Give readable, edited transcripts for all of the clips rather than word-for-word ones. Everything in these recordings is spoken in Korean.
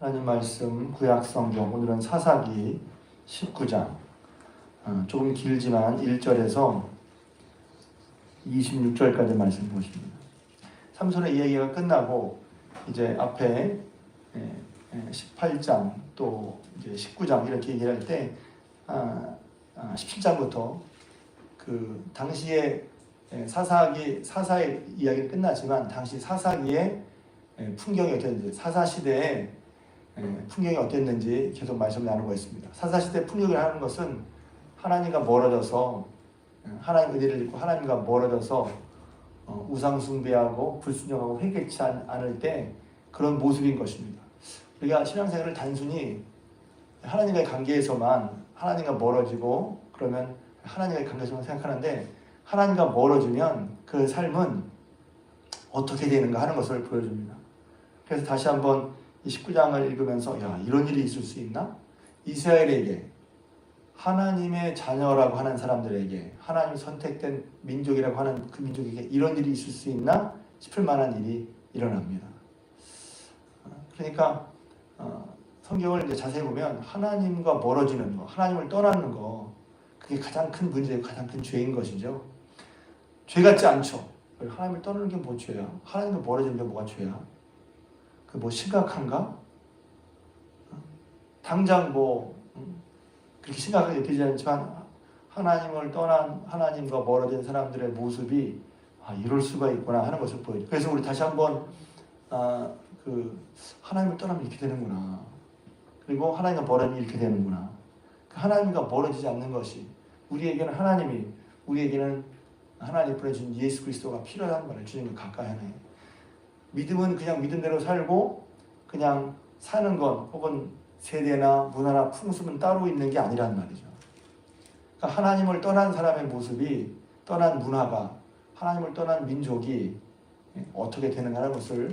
하나님 말씀 구약 성경 오늘은 사사기 19장 조금 길지만 1절에서 26절까지 말씀 보십니다. 삼손의 이야기가 끝나고 이제 앞에 18장 또 이제 19장 이렇게 얘기할 때 17장부터 그 당시에 사사의 이야기는 끝났지만 당시 사사기의 풍경이 어땠는지 사사시대의 풍경이 어땠는지 계속 말씀 나누고 있습니다. 사사시대 풍경을 하는 것은 하나님과 멀어져서 하나님 은혜를 입고 하나님과 멀어져서 우상 숭배하고 불순종하고 회개치 않을 때 그런 모습인 것입니다. 우리가 신앙생활을 단순히 하나님과의 관계에서만 하나님과 멀어지고 그러면 하나님과의 관계에서만 생각하는데 하나님과 멀어지면 그 삶은 어떻게 되는가 하는 것을 보여줍니다. 그래서 다시 한번 이 19장을 읽으면서 이런 일이 있을 수 있나? 이스라엘에게 하나님의 자녀라고 하는 사람들에게 하나님 선택된 민족이라고 하는 그 민족에게 이런 일이 있을 수 있나 싶을 만한 일이 일어납니다. 그러니까 성경을 이제 자세히 보면 하나님과 멀어지는 거, 하나님을 떠나는 거 그게 가장 큰 문제고 가장 큰 죄인 것이죠. 죄 같지 않죠. 하나님을 떠나는 게 뭐 죄야? 하나님과 멀어지는 게 뭐가 죄야? 그 뭐 심각한가? 당장 그렇게 심각하게 느끼지 않지만 하나님을 떠난 하나님과 멀어진 사람들의 모습이 이럴 수가 있구나 하는 것을 보여요. 그래서 우리 다시 한번 하나님을 떠나면 이렇게 되는구나. 그리고 하나님과 멀어지면 이렇게 되는구나. 하나님과 멀어지지 않는 것이 우리에게는 우리에게는 하나님 보내준 예수 그리스도가 필요한 말을 주님을 가까이 하네. 믿음은 그냥 믿음대로 살고 그냥 사는 것 혹은 세대나 문화나 풍습은 따로 있는 게 아니란 말이죠. 그러니까 하나님을 떠난 사람의 모습이 떠난 문화가 하나님을 떠난 민족이 어떻게 되는가 하는 것을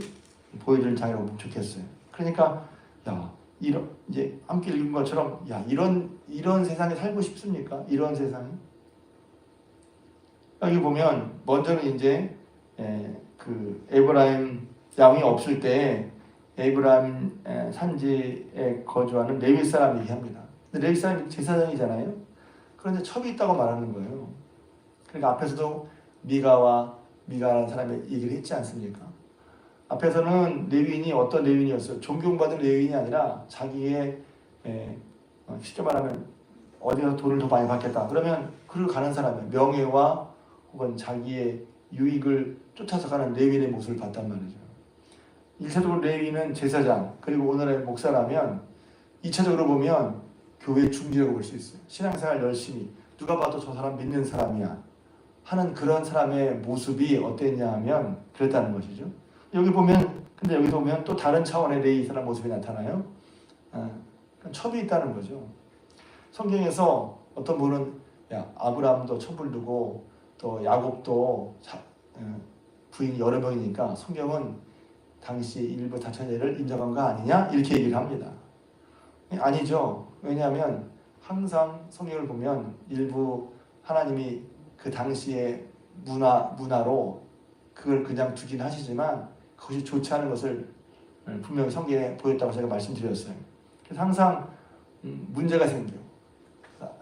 보여주는 장이라고 좋겠어요. 그러니까 이제 함께 읽은 것처럼 이런 세상에 살고 싶습니까? 이런 세상에? 여기 보면 먼저는 이제 그 에브라임 양이 없을 때 에브라임 산지에 거주하는 레위 사람 얘기합니다. 근데 레위 사람이 제사장이잖아요. 그런데 첩이 있다고 말하는 거예요. 그러니까 앞에서도 미가라는 사람의 얘기를 했지 않습니까? 앞에서는 레위인이 어떤 레위인이었어요? 존경받은 레위인이 아니라 자기의 쉽게 말하면 어디서 돈을 더 많이 받겠다. 그러면 그를 가는 사람의 명예와 혹은 자기의 유익을 쫓아서 가는 레위인의 모습을 봤단 말이죠. 1차적으로 레위인은 제사장 그리고 오늘의 목사라면 2차적으로 보면 교회 중지라고 볼 수 있어요. 신앙생활 열심히 누가 봐도 저 사람 믿는 사람이야 하는 그런 사람의 모습이 어땠냐 하면 그랬다는 것이죠. 근데 여기 보면 또 다른 차원의 레위 사람 모습이 나타나요. 첩이 있다는 거죠. 성경에서 어떤 분은 아브라함도 첩을 두고 또 야곱도 부인이 여러 명이니까 성경은 당시 일부 다처제를 인정한 거 아니냐 이렇게 얘기를 합니다. 아니죠. 왜냐하면 항상 성경을 보면 일부 하나님이 그 당시의 문화로 그걸 그냥 두긴 하시지만 그것이 좋지 않은 것을 분명히 성경에 보였다고 제가 말씀드렸어요. 그래서 항상 문제가 생겨요.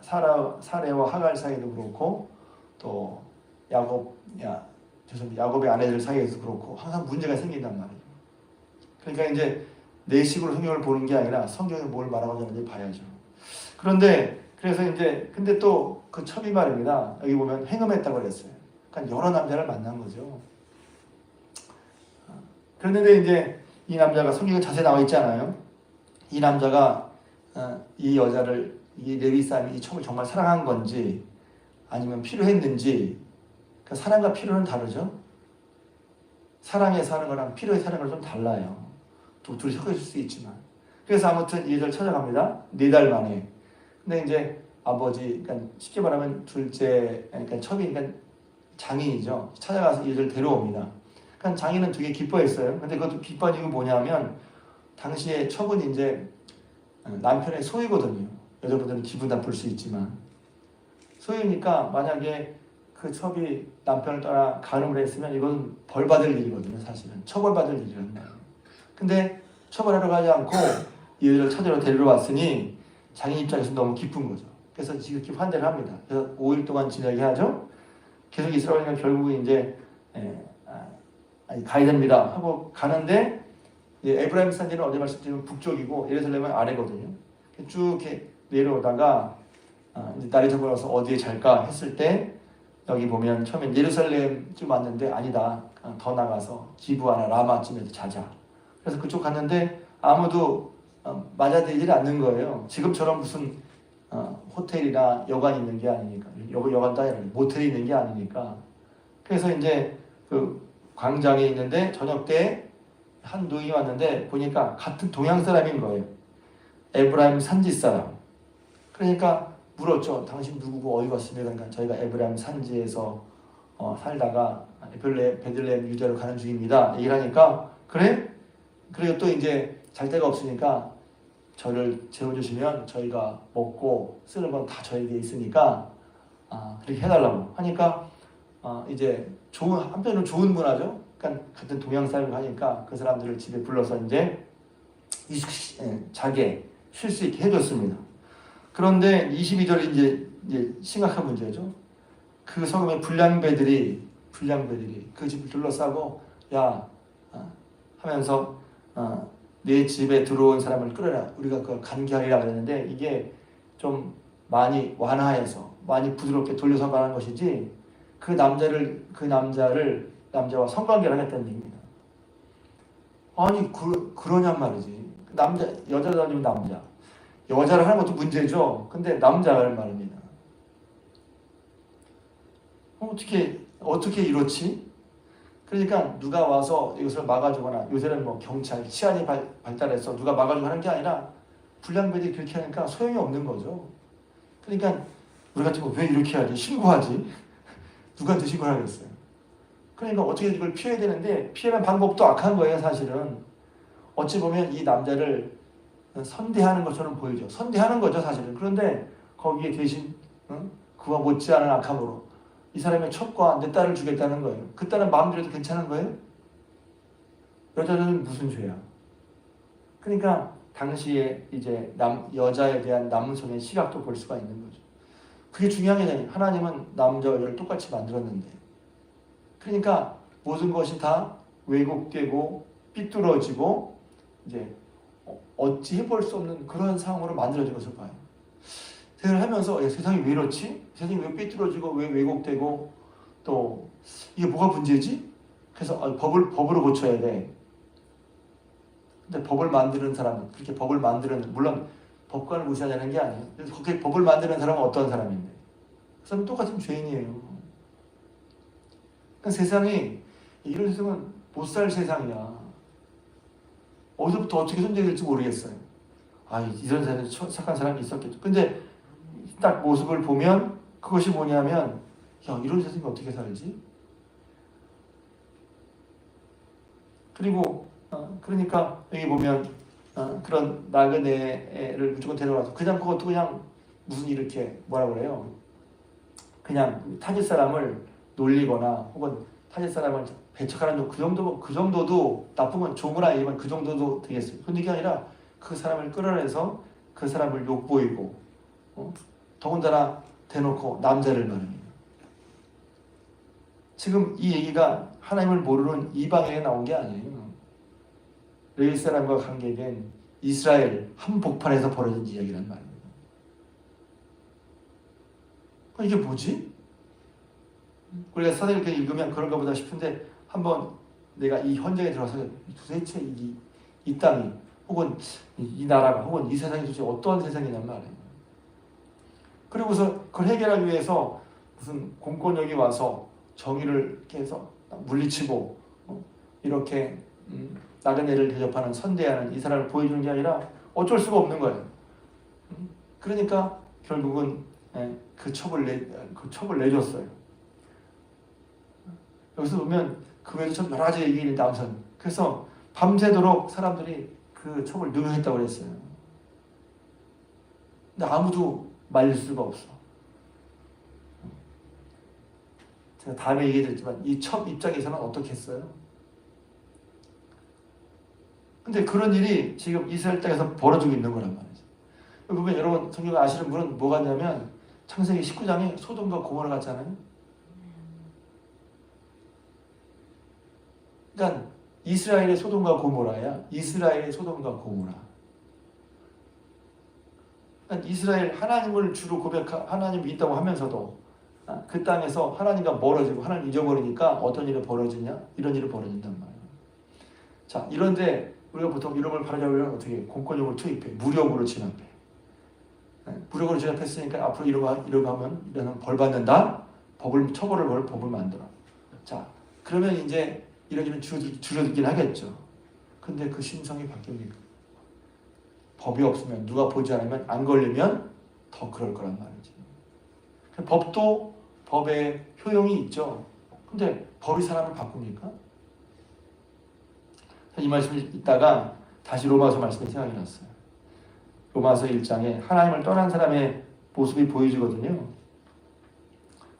사레와 하갈 사이도 그렇고 또 야곱의 아내들 사이에서 그렇고 항상 문제가 생긴단 말이에요. 그러니까 이제 내 식으로 성경을 보는 게 아니라 성경이 뭘 말하고 있는지 봐야죠. 근데 또 그 첩이 말입니다. 여기 보면 행음했다고 그랬어요. 그러니까 여러 남자를 만난 거죠. 그런데 이제 이 남자가 성경에 자세히 나와 있잖아요. 이 남자가 이 여자를 이 레위 사람이 이 첩을 정말 사랑한 건지 아니면 필요했는지 그러니까 사랑과 필요는 다르죠. 사랑해서 하는 거랑 필요해서 하는 거랑 좀 달라요. 둘이 섞여 있을 수 있지만 그래서 아무튼 이 여자를 찾아갑니다. 4달 만에. 근데 이제 아버지 그러니까 쉽게 말하면 둘째 그러니까 첩이 그러니까 장인이죠. 찾아가서 이 여자를 데려옵니다. 그러니까 장인은 되게 기뻐했어요. 근데 그것도 기뻐한 이유가 뭐냐면 당시에 첩은 이제 남편의 소유거든요. 여자분들은 기분 나쁠 수 있지만 소유니까 만약에 그 첩이 남편을 떠나 간음을 했으면 이건 벌받을 일이거든요. 사실은 처벌받을 일이란 말이에요. 근데 처벌하러 가지 않고 이 여자를 찾으러 데리러 왔으니 자기 입장에서 너무 기쁜 거죠. 그래서 지극히 환대를 합니다. 그래서 5일 동안 지내게 하죠. 계속 이스라엘은 결국 이제 가야 됩니다 하고 가는데, 에브라임 산지는 어제 말씀드린 북쪽이고 예루살렘은 아래거든요. 쭉 이렇게 내려오다가 이제 날이 저물어서 어디에 잘까 했을 때, 여기 보면 처음엔 예루살렘쯤 왔는데 아니다, 더 나가서 기브아나 라마쯤에서 자자. 그래서 그쪽 갔는데 아무도 맞아들이지 않는 거예요. 지금처럼 무슨 호텔이나 여관이 있는 게 아니니까, 여관도 아니라 모텔이 있는 게 아니니까. 그래서 이제 그 광장에 있는데 저녁 때 한 노인이 왔는데 보니까 같은 동양 사람인 거예요. 에브라임 산지 사람. 그러니까 물었죠. 당신 누구고 어디 갔습니까? 그러니까 저희가 에브라임 산지에서 살다가 베들레헴 유대로 가는 중입니다. 얘기를 하니까, 그래? 그리고 또 이제 잘 데가 없으니까 저를 재워주시면 저희가 먹고 쓰는 건 다 저에게 있으니까 그렇게 해달라고 하니까, 이제 한편으로 좋은 문화죠. 그러니까 같은 동양 사람을 하니까 그 사람들을 집에 불러서 이제 자게 쉴 수 있게 해줬습니다. 그런데 22절이 이제 심각한 문제죠. 그 성읍의 불량배들이 그 집을 둘러싸고 야 하면서 내 집에 들어온 사람을 끌어라. 우리가 그걸 간계하리라 그랬는데, 이게 좀 많이 완화해서 많이 부드럽게 돌려서 말하는 것이지, 그 남자와 성관계를 하겠다는 얘기입니다. 아니 그러냔 말이지. 여자를 아니면 남자. 여자를 하는 것도 문제죠. 근데 남자를 말입니다. 어떻게 이렇지? 그러니까 누가 와서 이것을 막아주거나, 요새는 뭐 경찰, 치안이 발달해서 누가 막아주고 하는 게 아니라 불량배들이 그렇게 하니까 소용이 없는 거죠. 그러니까 우리 같은 거 왜 이렇게 하지? 신고하지? 누구한테 신고를 하겠어요? 그러니까 어떻게 이걸 피해야 되는데, 피하는 방법도 악한 거예요. 사실은 어찌 보면 이 남자를 선대하는 것처럼 보이죠. 선대하는 거죠 사실은. 그런데 거기에 대신 그와 못지않은 악함으로 이 사람의 첩과 내 딸을 주겠다는 거예요. 그 딸은 마음대로도 괜찮은 거예요? 여자는 무슨 죄야? 그러니까 당시에 이제 여자에 대한 남성의 시각도 볼 수가 있는 거죠. 그게 중요한 게 아니에요. 하나님은 남자 여자를 똑같이 만들었는데, 그러니까 모든 것이 다 왜곡되고 삐뚤어지고 이제 어찌 해볼 수 없는 그런 상황으로 만들어진 것을 봐요. 생각을 하면서 세상이 왜 이렇지? 세상이 왜 삐뚤어지고 왜 왜곡되고 또 이게 뭐가 문제지? 그래서 법으로 고쳐야 돼. 근데 법을 만드는 사람은, 그렇게 법을 만드는, 물론 법관을 무시하자는 게 아니에요. 그래서 그렇게 법을 만드는 사람은 어떤 사람인데? 그 사람은 똑같은 죄인이에요. 그러니까 세상이, 이런 세상은 못 살 세상이야. 어디서부터 어떻게 손대될지 모르겠어요. 이런 사람이 착한 사람이 있었겠죠. 근데 딱 모습을 보면 그것이 뭐냐면, 이런 세상이 어떻게 살지? 그리고 그러니까 여기 보면 그런 나그네를 무조건 데려와서 그것도 그냥 무슨 이렇게 뭐라 그래요? 그냥 타짓 사람을 놀리거나 혹은 타짓 사람을 배척하는 그 정도도 나쁜 건 좋은 건 아니지만 그 정도도 되겠어요. 그런데 그게 아니라 그 사람을 끌어내서 그 사람을 욕보이고 더군다나 대놓고 남자를 말합니다. 지금 이 얘기가 하나님을 모르는 이방인에 나온 게 아니에요. 레위 사람과 관계된 이스라엘 한복판에서 벌어진 이야기란 말입니다. 이게 뭐지? 우리가 사도를 이렇게 읽으면 그런가 보다 싶은데, 한번 내가 이 현장에 들어가서 도대체 이 땅이 혹은 이 나라가 혹은 이 세상이 도대체 어떠한 세상이냔 말이에요. 그리고서 그걸 해결하기 위해서 무슨 공권력이 와서 정의를 이렇게 해서 물리치고 이렇게 나그네를 대접하는, 선대하는 이 사람을 보여주는 게 아니라 어쩔 수가 없는 거예요. 그러니까 결국은 그 첩을 내줬어요. 여기서 보면 그 외에도 참 여러 가지 얘기가 있는데, 아무튼 그래서 밤새도록 사람들이 그 첩을 능욕했다고 그랬어요. 근데 아무도 말릴 수가 없어. 제가 다음에 얘기해 드리지만 이 첩 입장에서는 어떻게 했어요? 근데 그런 일이 지금 이스라엘 땅에서 벌어지고 있는 거란 말이죠. 보면 여러분 성경 아시는 분은 뭐가 있냐면 창세기 19장에 소돔과 고모라 같잖아요. 그러니까 이스라엘의 소돔과 고모라야. 이스라엘의 소돔과 고모라. 그러니까 이스라엘 하나님을 주로 하나님이 있다고 하면서도 그 땅에서 하나님과 멀어지고 하나님 잊어버리니까 어떤 일이 벌어지냐? 이런 일이 벌어진단 말이에요. 자, 이런데 우리가 보통 이런 걸 바로잡으려면 어떻게 공권력을 투입해. 무력으로 진압해. 무력으로 진압했으니까 앞으로 이러고 하면 이런 벌 받는다. 법을 만들어. 자, 그러면 이제 이런 일은 줄어들긴 하겠죠. 근데 그 심성이 바뀝니까? 법이 없으면 누가 보지 않으면 안 걸리면 더 그럴 거란 말이지. 법도 법의 효용이 있죠. 근데 법이 사람을 바꿉니까? 이 말씀을 읽다가 다시 로마서 말씀이 생각이 났어요. 로마서 1장에 하나님을 떠난 사람의 모습이 보여지거든요.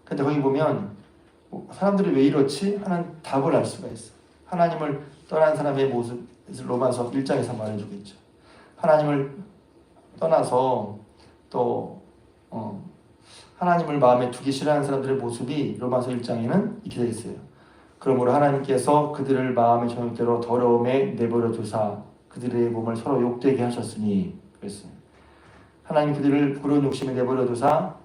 근데 거기 보면 사람들이 왜 이렇지? 하는 답을 알 수가 있어. 하나님을 떠난 사람의 모습, 로마서 1장에서 말해주고 있죠. 하나님을 떠나서 또 하나님을 마음에 두기 싫어하는 사람들의 모습이 로마서 1장에는 이렇게 되어 있어요. 그러므로 하나님께서 그들을 마음의 정욕대로 더러움에 내버려 두사 그들의 몸을 서로 욕되게 하셨으니 그랬어요. 하나님 그들을 불운 욕심에 내버려 두사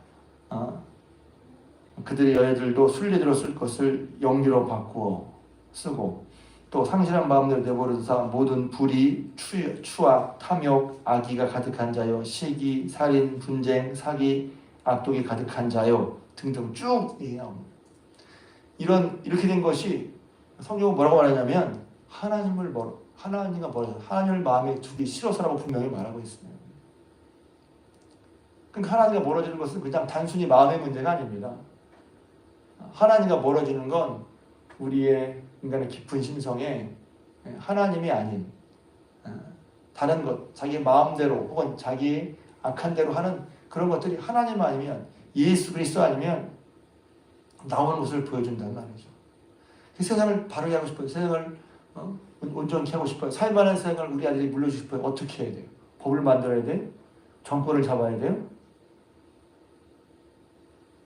그들의 여애들도 순리대로 쓸 것을 영리로 바꾸어 쓰고 또 상실한 마음대로 내버려 두사 모든 불의, 추악, 탐욕, 악의가 가득한 자요 시기, 살인, 분쟁, 사기, 악독이 가득한 자요 등등 쭉 얘기합니다. 이렇게 된 것이 성경은 뭐라고 말하냐면 하나님을 하나님을 마음에 두기 싫어서라고 분명히 말하고 있습니다. 그러니까 하나님과 멀어지는 것은 그냥 단순히 마음의 문제가 아닙니다. 하나님과 멀어지는 건 우리의 인간의 깊은 심성에 하나님이 아닌 다른 것, 자기 마음대로 혹은 자기 악한 대로 하는 그런 것들이 하나님 아니면 예수 그리스도 아니면 나오는 모습을 보여준다는 말이죠. 그 세상을 바르게 하고 싶어요. 세상을 온전히 하고 싶어요. 살만한 세상을 우리 아들이 물려주고 싶어요. 어떻게 해야 돼요? 법을 만들어야 돼요? 정권을 잡아야 돼요?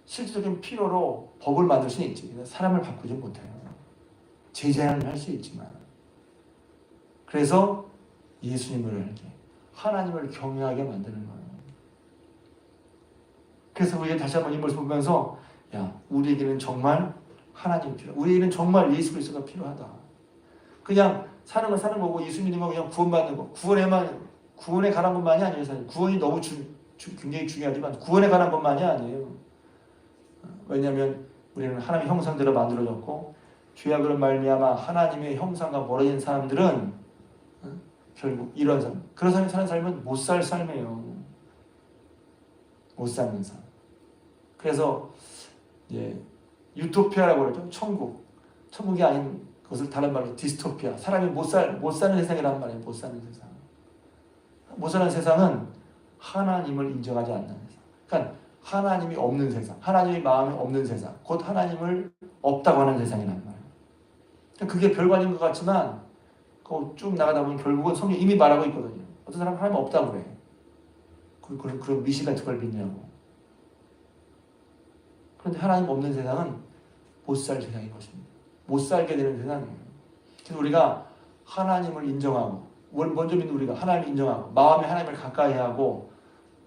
실질적인 필요로 법을 만들 수는 있지. 사람을 바꾸지 못해요. 제재는 할 수 있지만. 그래서 예수님을 알게, 하나님을 경외하게 만드는 거예요. 그래서 우리가 다시 한번 이 모습을 보면서 우리에게는 정말 하나님이 필요하다. 우리에게는 정말 예수 그리스도가 필요하다. 그냥 사는 건 사는 거고 예수 믿는 건 그냥 구원받는 거. 구원에 관한 것만이 아니에요. 사실 구원이 너무 굉장히 중요하지만 구원에 관한 것만이 아니에요. 왜냐하면 우리는 하나님의 형상대로 만들어졌고 죄악으로 말미암아 하나님의 형상과 멀어진 사람들은 결국 이런 삶, 그런 삶이 사는 삶은 못 살 삶이에요. 못 사는 삶. 그래서 유토피아라고 그러죠. 천국이 아닌 것을 다른 말로 디스토피아. 사람이 못 사는 세상이라는 말이에요. 못 사는 세상. 못 사는 세상은 하나님을 인정하지 않는 세상. 그러니까 하나님이 없는 세상, 하나님의 마음이 없는 세상, 곧 하나님을 없다고 하는 세상이란 말이에요. 그게 별거 아닌 것 같지만 쭉 나가다 보면 결국은 성경이 이미 말하고 있거든요. 어떤 사람은 하나님 없다고 그래. 그런 미시 같은 걸 믿냐고. 그런데 하나님 없는 세상은 못 살 세상인 것입니다. 못 살게 되는 세상이에요. 그래서 우리가 하나님을 인정하고 먼저 믿는 우리가 하나님을 인정하고 마음에 하나님을 가까이 하고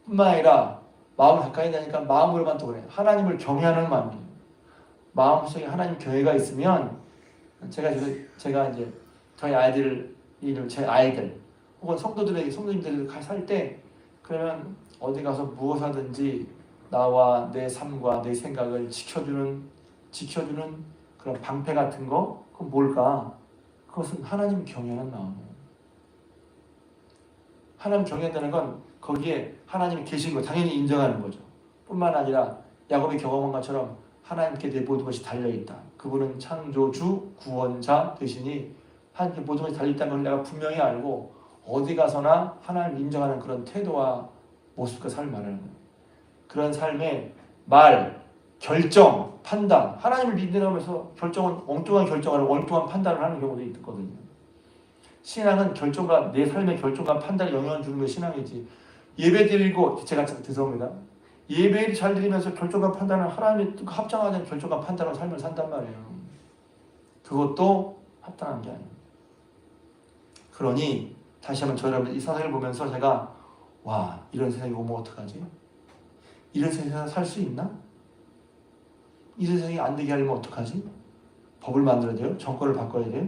뿐만 아니라 마음을 가까이 하니까 마음으로만 또 그래. 하나님을 경외하는 마음이에요. 마음속에 하나님 경외가 있으면 제가 이제 저희 아이들 제 아이들 혹은 성도님들이 살 때 그러면 어디 가서 무엇 하든지 나와 내 삶과 내 생각을 지켜주는 그런 방패 같은 거 그건 뭘까? 그것은 하나님 경외하는 마음이에요. 하나님 경외한다는 건 거기에 하나님이 계신 거 당연히 인정하는 거죠. 뿐만 아니라 야곱이 경험한 것처럼 하나님께 내 모든 것이 달려있다. 그분은 창조주, 구원자 되시니 하나님께 모든 것이 달려있다는 걸 내가 분명히 알고 어디 가서나 하나님을 인정하는 그런 태도와 모습과 삶을 말하는 거예요. 그런 삶의 말, 결정, 판단, 하나님을 믿는다면서 엉뚱한 결정을 하고 엉뚱한 판단을 하는 경우도 있거든요. 신앙은 결정과 내 삶의 결정과 판단에 영향을 주는 게 신앙이지. 예배드리고 제가 죄송합니다. 예배를 잘 드리면서 결정과 판단을 하나님이 합당하는 결정과 판단으로 삶을 산단 말이에요. 그것도 합당한 게 아니에요. 그러니 다시 한번 저 여러분 이 사상을 보면서 제가 와 이런 세상이 오면 어떡하지? 이런 세상에 살 수 있나? 이 세상이 안 되게 하려면 어떡하지? 법을 만들어야 돼요? 정권을 바꿔야 돼요?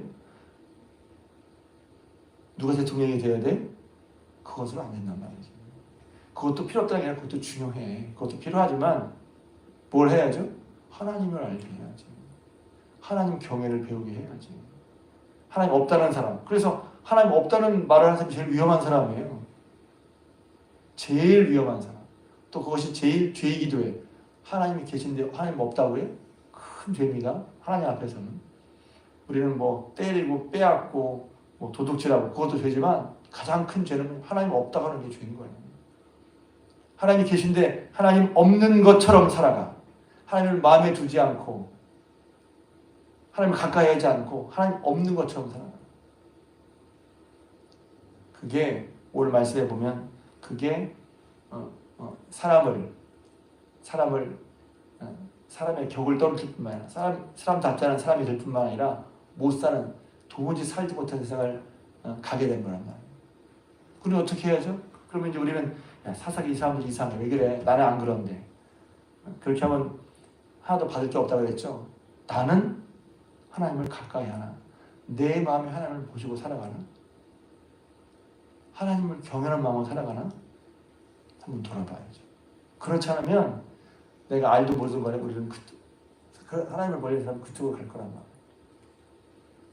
누가 대통령이 돼야 돼? 그것은 안 된단 말이지. 그것도 필요 없다는 게 아니라 그것도 중요해. 그것도 필요하지만 뭘 해야죠? 하나님을 알게 해야지. 하나님 경외를 배우게 해야지. 하나님 없다는 사람. 그래서 하나님 없다는 말을 하는 사람이 제일 위험한 사람이에요. 제일 위험한 사람. 또 그것이 제일 죄이기도 해. 하나님이 계신데 하나님 없다고 해? 큰 죄입니다. 하나님 앞에서는. 우리는 뭐 때리고 빼앗고 뭐 도둑질하고 그것도 죄지만 가장 큰 죄는 하나님 없다고 하는 게 죄인 거예요. 하나님이 계신데 하나님 없는 것처럼 살아가. 하나님을 마음에 두지 않고 하나님을 가까이 하지 않고 하나님 없는 것처럼 살아가. 그게 오늘 말씀에 보면 그게 사람의 격을 떨어뜨릴 뿐만 아니라 사람답지 않은 사람이 될 뿐만 아니라 못 사는 도무지 살지 못하는 세상을 가게 된 거란 말이에요. 그럼 어떻게 해야죠? 그러면 이제 우리는 야, 사사기 이 사람들 이상해. 왜 그래? 나는 안 그런데. 그렇게 하면 하나도 받을 게 없다고 그랬죠. 나는 하나님을 가까이 하나? 내 마음에 하나님을 보시고 살아가나? 하나님을 경외하는 마음으로 살아가나? 한번 돌아봐야죠. 그렇지 않으면 내가 알도 모르는 거래. 우리는 하나님을 버리는 사람은 그쪽으로 갈 거란 말이에요.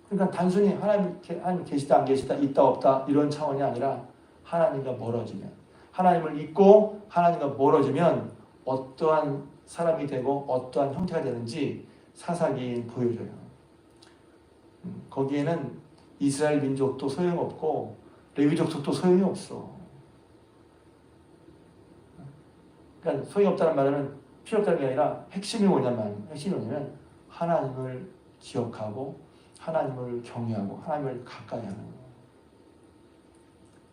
그러니까 단순히 하나님 계시다 안 계시다 있다 없다 이런 차원이 아니라 하나님과 멀어지면 하나님을 잊고 하나님과 멀어지면 어떠한 사람이 되고 어떠한 형태가 되는지 사사기 보여줘요. 거기에는 이스라엘 민족도 소용없고 레위족도 소용이 없어. 그러니까 소용이 없다는 말은 필요 없다는 게 아니라 핵심이 뭐냐면 하나님을 기억하고 하나님을 경외하고 하나님을 가까이 하는 거예요.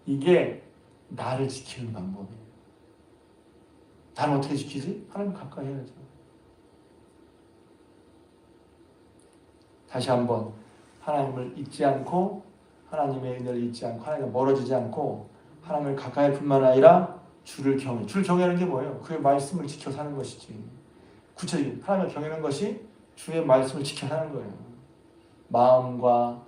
이게 나를 지키는 방법이에요. 나를 어떻게 지키지? 하나님을 가까이 해야죠. 다시 한번 하나님을 잊지 않고 하나님의 은혜를 잊지 않고 하나님과 멀어지지 않고 하나님을 가까이 할 뿐만 아니라 주를 경외. 주를 경외하는 게 뭐예요? 그의 말씀을 지켜 사는 것이지. 구체적인 하나님을 경외하는 것이 주의 말씀을 지켜 사는 거예요. 마음과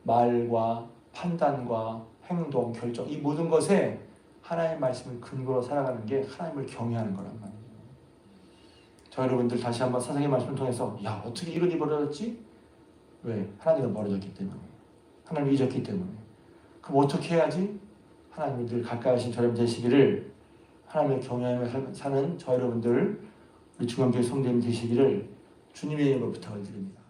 말과 판단과 행동, 결정 이 모든 것에 하나님의 말씀을 근거로 살아가는 게 하나님을 경외하는 거란 말이에요. 저 여러분들 다시 한번 사사기 말씀을 통해서 야 어떻게 이런 일이 벌어졌지? 왜? 하나님과 멀어졌기 때문에. 하나님을 잊었기 때문에. 그럼 어떻게 해야지? 하나님이 늘 가까이 하신 저 여러분 되시기를 하나님의 경외하며 사는 저 여러분들 우리 중앙교회 성도님 되시기를 주님의 이름으로 부탁을 드립니다.